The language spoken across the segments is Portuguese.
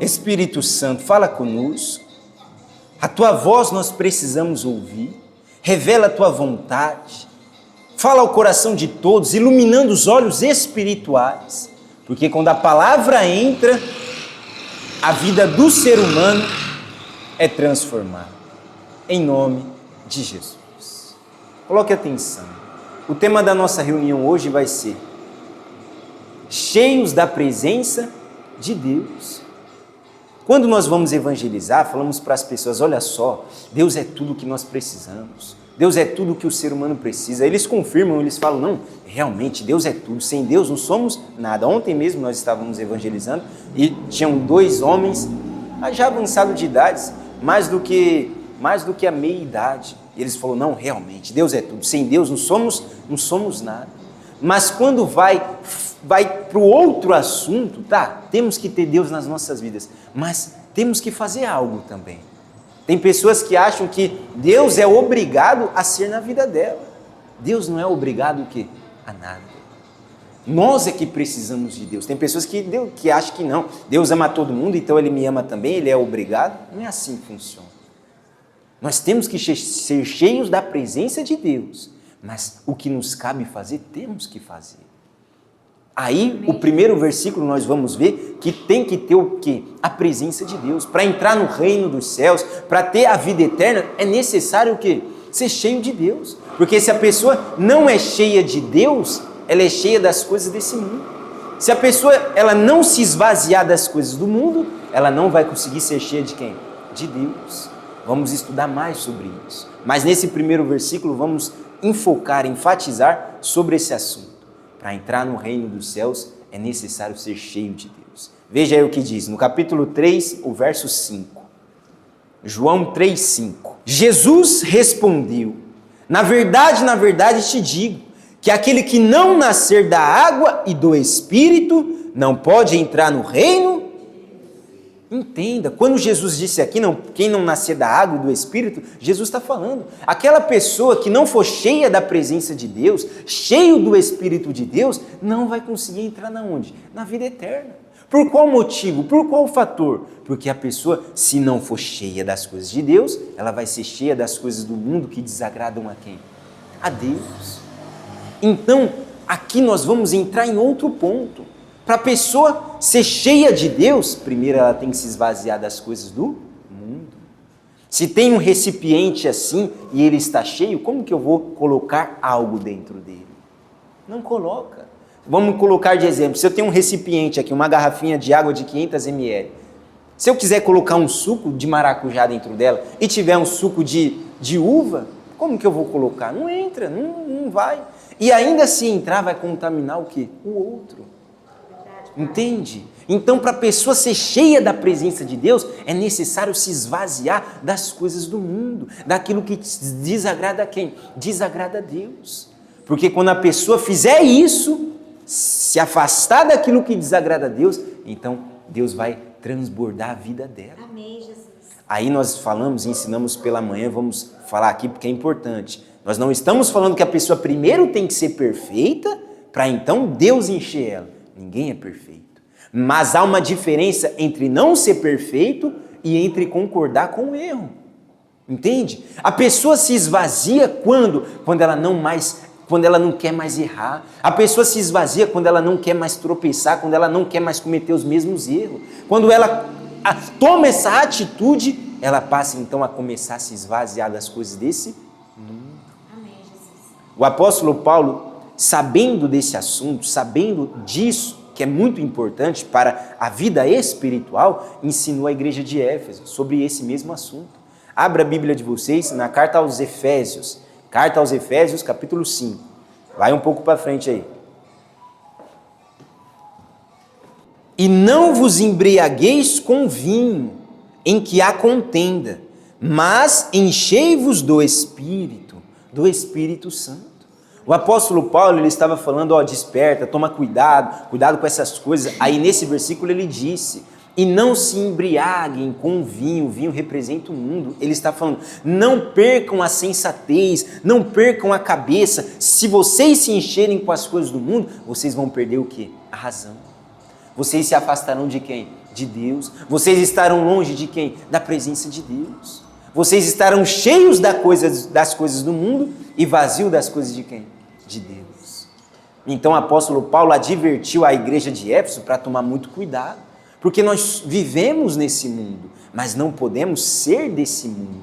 Espírito Santo, fala conosco. A tua voz nós precisamos ouvir. Revela a tua vontade. Fala ao coração de todos, iluminando os olhos espirituais. Porque quando a palavra entra, a vida do ser humano é transformada. Em nome de Jesus. Coloque atenção. O tema da nossa reunião hoje vai ser cheios da presença de Deus. Quando nós vamos evangelizar, falamos para as pessoas, olha só, Deus é tudo o que nós precisamos. Deus é tudo o que o ser humano precisa. Eles confirmam, eles falam, não, realmente Deus é tudo. Sem Deus não somos nada. Ontem mesmo nós estávamos evangelizando e tinham 2 homens, já avançados de idades, mais do que a meia idade. E eles falaram, não, realmente, Deus é tudo. Sem Deus não somos nada. Mas quando vai para o outro assunto, tá, temos que ter Deus nas nossas vidas, mas temos que fazer algo também. Tem pessoas que acham que Deus é obrigado a ser na vida dela. Deus não é obrigado o quê? A nada. Nós é que precisamos de Deus. Tem pessoas que acham que não. Deus ama todo mundo, então Ele me ama também, Ele é obrigado. Não é assim que funciona. Nós temos que ser cheios da presença de Deus. Mas o que nos cabe fazer, temos que fazer. Aí, o primeiro versículo nós vamos ver que tem que ter o quê? A presença de Deus. Para entrar no reino dos céus, para ter a vida eterna, é necessário o quê? Ser cheio de Deus. Porque se a pessoa não é cheia de Deus, ela é cheia das coisas desse mundo. Se a pessoa ela não se esvaziar das coisas do mundo, ela não vai conseguir ser cheia de quem? De Deus. Vamos estudar mais sobre isso. Mas nesse primeiro versículo vamos enfatizar sobre esse assunto. Para entrar no reino dos céus é necessário ser cheio de Deus. Veja aí o que diz no capítulo 3, o verso 5. João 3, 5. Jesus respondeu, na verdade te digo, que aquele que não nascer da água e do Espírito não pode entrar no reino. Entenda, quando Jesus disse aqui, quem não nascer da água e do Espírito, Jesus está falando, aquela pessoa que não for cheia da presença de Deus, cheio do Espírito de Deus, não vai conseguir entrar na onde? Na vida eterna. Por qual motivo? Por qual fator? Porque a pessoa, se não for cheia das coisas de Deus, ela vai ser cheia das coisas do mundo que desagradam a quem? A Deus. Então, aqui nós vamos entrar em outro ponto. Para a pessoa ser cheia de Deus, primeiro ela tem que se esvaziar das coisas do mundo. Se tem um recipiente assim e ele está cheio, como que eu vou colocar algo dentro dele? Não coloca. Vamos colocar de exemplo, se eu tenho um recipiente aqui, uma garrafinha de água de 500 ml, se eu quiser colocar um suco de maracujá dentro dela e tiver um suco de uva, como que eu vou colocar? Não entra, não vai. E ainda se entrar, vai contaminar o quê? O outro. Entende? Então, para a pessoa ser cheia da presença de Deus, é necessário se esvaziar das coisas do mundo, daquilo que desagrada a quem? Desagrada a Deus. Porque quando a pessoa fizer isso, se afastar daquilo que desagrada a Deus, então Deus vai transbordar a vida dela. Amém, Jesus. Aí nós falamos e ensinamos pela manhã, vamos falar aqui porque é importante. Nós não estamos falando que a pessoa primeiro tem que ser perfeita, para então Deus encher ela. Ninguém é perfeito. Mas há uma diferença entre não ser perfeito e entre concordar com o erro. Entende? A pessoa se esvazia quando ela não quer mais errar. A pessoa se esvazia quando ela não quer mais tropeçar, quando ela não quer mais cometer os mesmos erros. Quando ela toma essa atitude, ela passa então a começar a se esvaziar das coisas desse mundo. Amém, Jesus. O apóstolo Paulo, sabendo desse assunto, sabendo disso, que é muito importante para a vida espiritual, ensinou a igreja de Éfeso sobre esse mesmo assunto. Abra a Bíblia de vocês na carta aos Efésios, capítulo 5. Vai um pouco para frente aí. E não vos embriagueis com vinho, em que há contenda, mas enchei-vos do Espírito Santo. O apóstolo Paulo, ele estava falando, desperta, toma cuidado com essas coisas. Aí nesse versículo ele disse, e não se embriaguem com vinho, o vinho representa o mundo. Ele está falando, não percam a sensatez, não percam a cabeça. Se vocês se encherem com as coisas do mundo, vocês vão perder o quê? A razão. Vocês se afastarão de quem? De Deus. Vocês estarão longe de quem? Da presença de Deus. Vocês estarão cheios das coisas do mundo e vazios das coisas de quem? De Deus. Então o apóstolo Paulo advertiu a igreja de Éfeso para tomar muito cuidado, porque nós vivemos nesse mundo, mas não podemos ser desse mundo.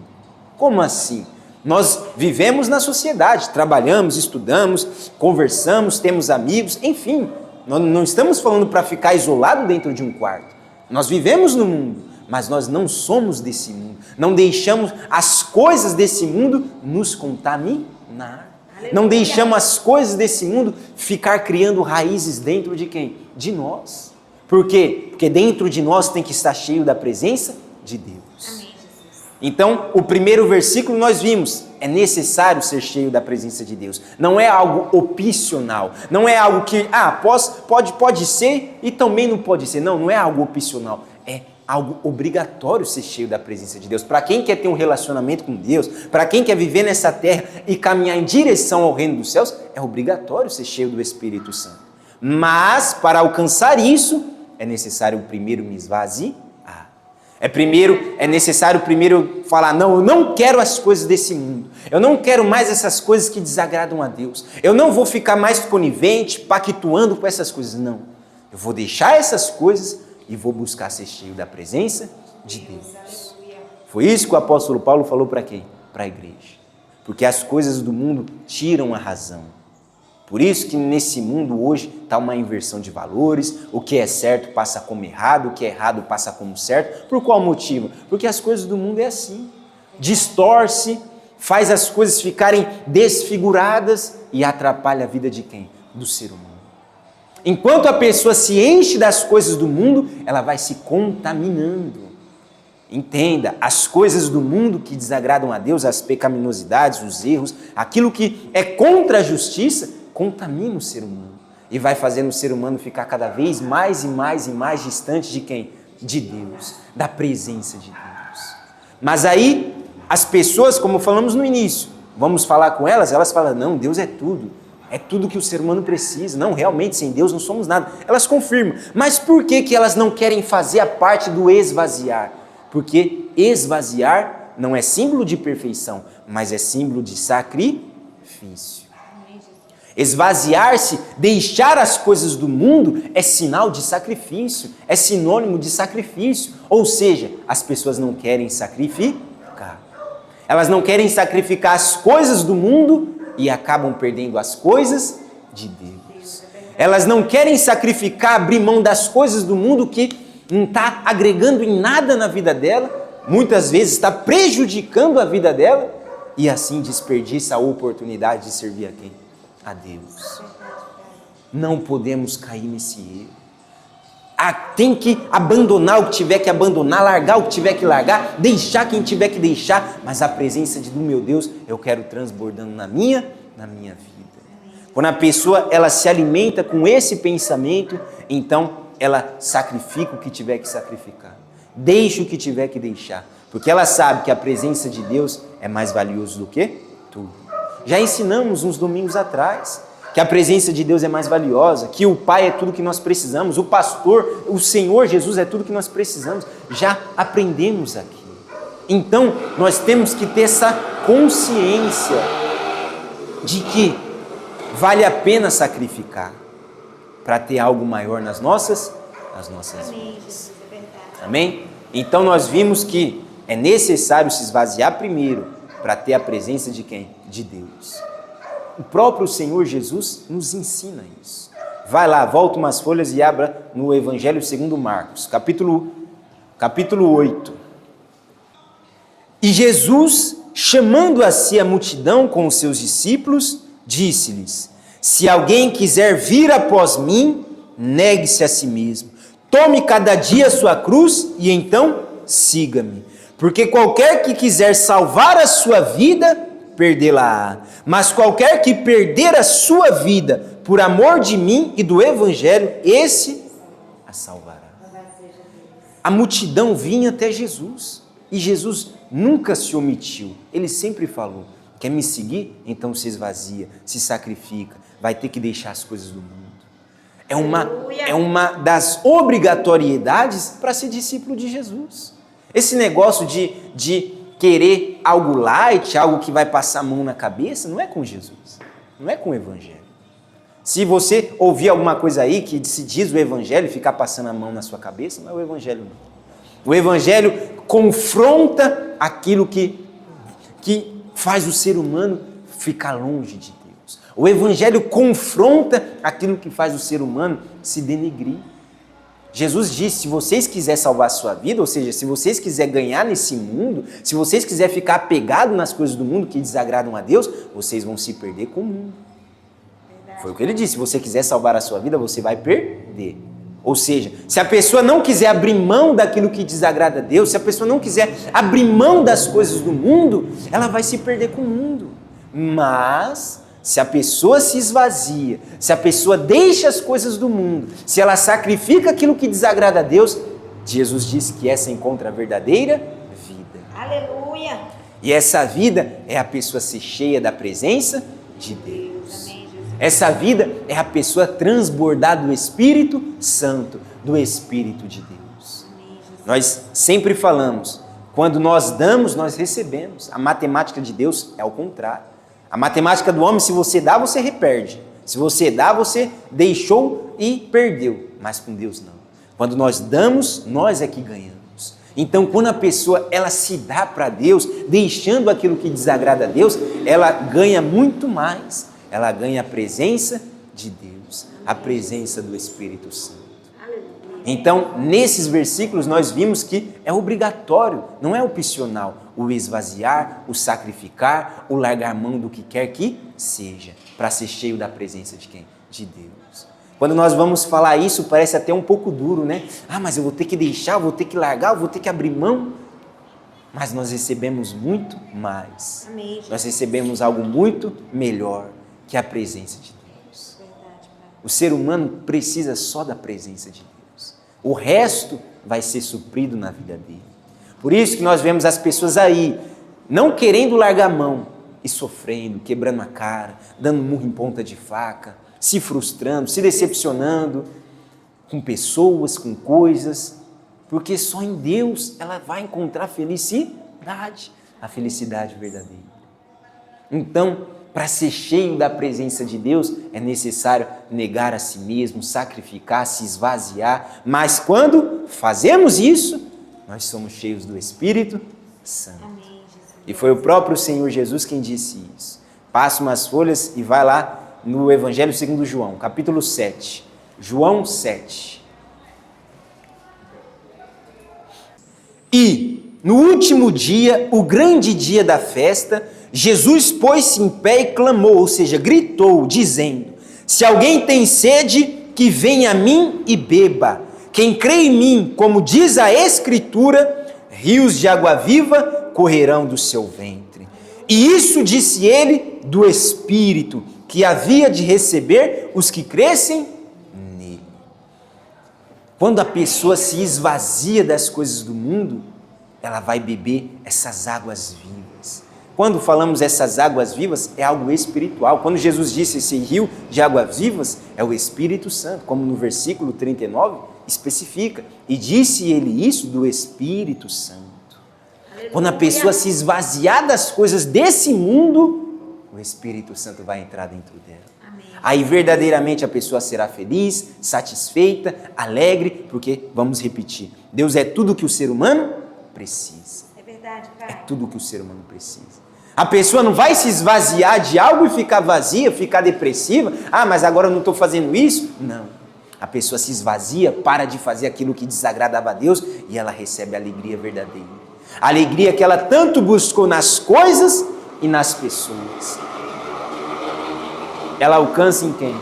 Como assim? Nós vivemos na sociedade, trabalhamos, estudamos, conversamos, temos amigos, enfim, nós não estamos falando para ficar isolado dentro de um quarto. Nós vivemos no mundo, mas nós não somos desse mundo. Não deixamos as coisas desse mundo nos contaminar. Não deixamos as coisas desse mundo ficar criando raízes dentro de quem? De nós. Por quê? Porque dentro de nós tem que estar cheio da presença de Deus. Então, o primeiro versículo nós vimos, é necessário ser cheio da presença de Deus. Não é algo opcional, não é algo que, pode ser e também não pode ser. Não, não é algo opcional, é algo obrigatório ser cheio da presença de Deus. Para quem quer ter um relacionamento com Deus, para quem quer viver nessa terra e caminhar em direção ao reino dos céus, é obrigatório ser cheio do Espírito Santo. Mas, para alcançar isso, é necessário primeiro me esvaziar. É necessário primeiro falar, não, eu não quero as coisas desse mundo. Eu não quero mais essas coisas que desagradam a Deus. Eu não vou ficar mais conivente, pactuando com essas coisas. Não. Eu vou deixar essas coisas e vou buscar ser cheio da presença de Deus. Foi isso que o apóstolo Paulo falou para quem? Para a igreja. Porque as coisas do mundo tiram a razão. Por isso que nesse mundo hoje está uma inversão de valores, o que é certo passa como errado, o que é errado passa como certo. Por qual motivo? Porque as coisas do mundo é assim. Distorce, faz as coisas ficarem desfiguradas e atrapalha a vida de quem? Do ser humano. Enquanto a pessoa se enche das coisas do mundo, ela vai se contaminando. Entenda, as coisas do mundo que desagradam a Deus, as pecaminosidades, os erros, aquilo que é contra a justiça, contamina o ser humano e vai fazendo o ser humano ficar cada vez mais e mais e mais distante de quem? De Deus, da presença de Deus. Mas aí, as pessoas, como falamos no início, vamos falar com elas, elas falam, não, Deus é tudo que o ser humano precisa, não, realmente, sem Deus não somos nada. Elas confirmam, mas por que elas não querem fazer a parte do esvaziar? Porque esvaziar não é símbolo de perfeição, mas é símbolo de sacrifício. Esvaziar-se, deixar as coisas do mundo é sinal de sacrifício, é sinônimo de sacrifício. Ou seja, as pessoas não querem sacrificar. Elas não querem sacrificar as coisas do mundo e acabam perdendo as coisas de Deus. Elas não querem sacrificar, abrir mão das coisas do mundo que não está agregando em nada na vida dela, muitas vezes está prejudicando a vida dela e assim desperdiça a oportunidade de servir a quem? A Deus. Não podemos cair nesse erro. Tem que abandonar o que tiver que abandonar, largar o que tiver que largar, deixar quem tiver que deixar, mas a presença do meu Deus eu quero transbordando na minha vida. Quando a pessoa ela se alimenta com esse pensamento, então ela sacrifica o que tiver que sacrificar, deixa o que tiver que deixar, porque ela sabe que a presença de Deus é mais valioso do que tudo. Já ensinamos uns domingos atrás que a presença de Deus é mais valiosa, que o Pai é tudo que nós precisamos, o pastor, o Senhor Jesus é tudo que nós precisamos. Já aprendemos aqui. Então, nós temos que ter essa consciência de que vale a pena sacrificar para ter algo maior nas nossas vidas. Amém? Então, nós vimos que é necessário se esvaziar primeiro para ter a presença de quem? De Deus. O próprio Senhor Jesus nos ensina isso. Vai lá, volta umas folhas e abra no Evangelho segundo Marcos, capítulo 8. E Jesus, chamando a si a multidão com os seus discípulos, disse-lhes: se alguém quiser vir após mim, negue-se a si mesmo. Tome cada dia a sua cruz e então siga-me. Porque qualquer que quiser salvar a sua vida, perdê-la-á. Mas qualquer que perder a sua vida por amor de mim e do Evangelho, esse a salvará. A multidão vinha até Jesus e Jesus nunca se omitiu. Ele sempre falou: quer me seguir? Então se esvazia, se sacrifica, vai ter que deixar as coisas do mundo. é uma das obrigatoriedades para ser discípulo de Jesus. Esse negócio de querer algo light, algo que vai passar a mão na cabeça, não é com Jesus, não é com o Evangelho. Se você ouvir alguma coisa aí que se diz o Evangelho e ficar passando a mão na sua cabeça, não é o Evangelho não. O Evangelho confronta aquilo que faz o ser humano ficar longe de Deus. O Evangelho confronta aquilo que faz o ser humano se denegrir. Jesus disse, se vocês quiserem salvar a sua vida, ou seja, se vocês quiserem ganhar nesse mundo, se vocês quiserem ficar apegados nas coisas do mundo que desagradam a Deus, vocês vão se perder com o mundo. Foi o que ele disse, se você quiser salvar a sua vida, você vai perder. Ou seja, se a pessoa não quiser abrir mão daquilo que desagrada a Deus, se a pessoa não quiser abrir mão das coisas do mundo, ela vai se perder com o mundo. Mas, se a pessoa se esvazia, se a pessoa deixa as coisas do mundo, se ela sacrifica aquilo que desagrada a Deus, Jesus disse que essa encontra a verdadeira vida. Aleluia! E essa vida é a pessoa ser cheia da presença de Deus. Essa vida é a pessoa transbordar do Espírito Santo, do Espírito de Deus. Nós sempre falamos, quando nós damos, nós recebemos. A matemática de Deus é ao contrário. A matemática do homem, se você dá, você reperde. Se você dá, você deixou e perdeu. Mas com Deus não. Quando nós damos, nós é que ganhamos. Então, quando a pessoa ela se dá para Deus, deixando aquilo que desagrada a Deus, ela ganha muito mais. Ela ganha a presença de Deus, a presença do Espírito Santo. Então, nesses versículos, nós vimos que é obrigatório, não é opcional, o esvaziar, o sacrificar, o largar mão do que quer que seja, para ser cheio da presença de quem? De Deus. Quando nós vamos falar isso, parece até um pouco duro, né? Ah, mas eu vou ter que deixar, eu vou ter que largar, eu vou ter que abrir mão. Mas nós recebemos muito mais. Amém. Nós recebemos algo muito melhor, que é a presença de Deus. O ser humano precisa só da presença de Deus. O resto vai ser suprido na vida dele. Por isso que nós vemos as pessoas aí, não querendo largar a mão e sofrendo, quebrando a cara, dando murro em ponta de faca, se frustrando, se decepcionando com pessoas, com coisas, porque só em Deus ela vai encontrar felicidade, a felicidade verdadeira. Então, para ser cheio da presença de Deus, é necessário negar a si mesmo, sacrificar, se esvaziar. Mas quando fazemos isso, nós somos cheios do Espírito Santo. Amém, E foi o próprio Senhor Jesus quem disse isso. Passa umas folhas e vai lá no Evangelho segundo João, capítulo 7. João 7. E, no último dia, o grande dia da festa, Jesus pôs-se em pé e clamou, ou seja, gritou, dizendo: se alguém tem sede, que venha a mim e beba. Quem crê em mim, como diz a Escritura, rios de água viva correrão do seu ventre. E isso disse ele do Espírito, que havia de receber os que crescem nele. Quando a pessoa se esvazia das coisas do mundo, ela vai beber essas águas vivas. Quando falamos essas águas vivas, é algo espiritual. Quando Jesus disse esse rio de águas vivas, é o Espírito Santo, como no versículo 39 especifica. E disse ele isso do Espírito Santo. Aleluia. Quando a pessoa se esvaziar das coisas desse mundo, o Espírito Santo vai entrar dentro dela. Amém. Aí verdadeiramente a pessoa será feliz, satisfeita, alegre, porque, vamos repetir, Deus é tudo que o ser humano precisa. É verdade, Pai. É tudo que o ser humano precisa. A pessoa não vai se esvaziar de algo e ficar vazia, ficar depressiva. Ah, mas agora eu não estou fazendo isso? Não. A pessoa se esvazia, para de fazer aquilo que desagradava a Deus e ela recebe a alegria verdadeira. A alegria que ela tanto buscou nas coisas e nas pessoas. Ela alcança em quem?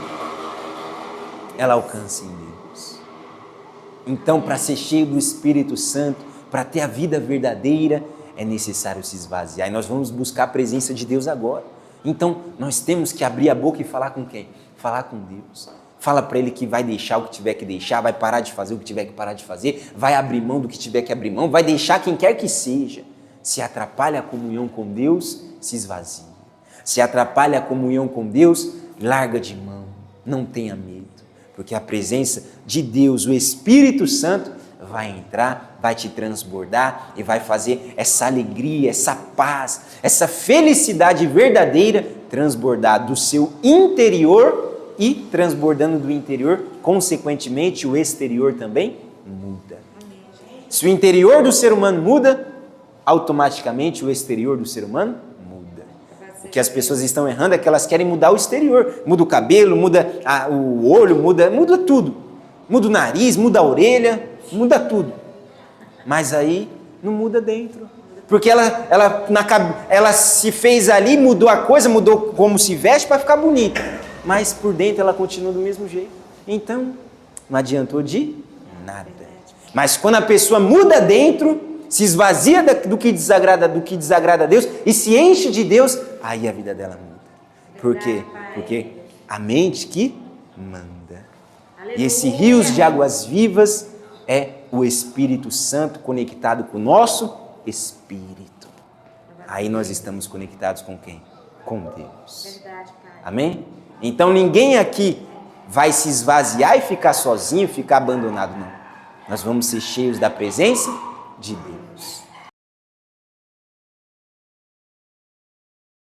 Ela alcança em Deus. Então, para ser cheio do Espírito Santo, para ter a vida verdadeira, é necessário se esvaziar. E nós vamos buscar a presença de Deus agora. Então, nós temos que abrir a boca e falar com quem? Falar com Deus. Fala para Ele que vai deixar o que tiver que deixar, vai parar de fazer o que tiver que parar de fazer, vai abrir mão do que tiver que abrir mão, vai deixar quem quer que seja. Se atrapalha a comunhão com Deus, se esvazia. Se atrapalha a comunhão com Deus, larga de mão. Não tenha medo. Porque a presença de Deus, o Espírito Santo, vai entrar, vai te transbordar e vai fazer essa alegria, essa paz, essa felicidade verdadeira transbordar do seu interior e transbordando do interior, consequentemente o exterior também muda. Se o interior do ser humano muda, automaticamente o exterior do ser humano muda. O que as pessoas estão errando é que elas querem mudar o exterior. Muda o cabelo, muda o olho, muda tudo. Muda o nariz, muda a orelha, muda tudo. Mas aí não muda dentro. Porque ela se fez ali, mudou a coisa, mudou como se veste para ficar bonita. Mas por dentro ela continua do mesmo jeito. Então, não adiantou de nada. Mas quando a pessoa muda dentro, se esvazia do que desagrada a Deus e se enche de Deus, aí a vida dela muda. Por quê? Porque a mente que manda. E esse rios de águas vivas é o Espírito Santo conectado com o nosso espírito. Aí nós estamos conectados com quem? Com Deus. Amém? Então ninguém aqui vai se esvaziar e ficar sozinho, ficar abandonado, não. Nós vamos ser cheios da presença de Deus.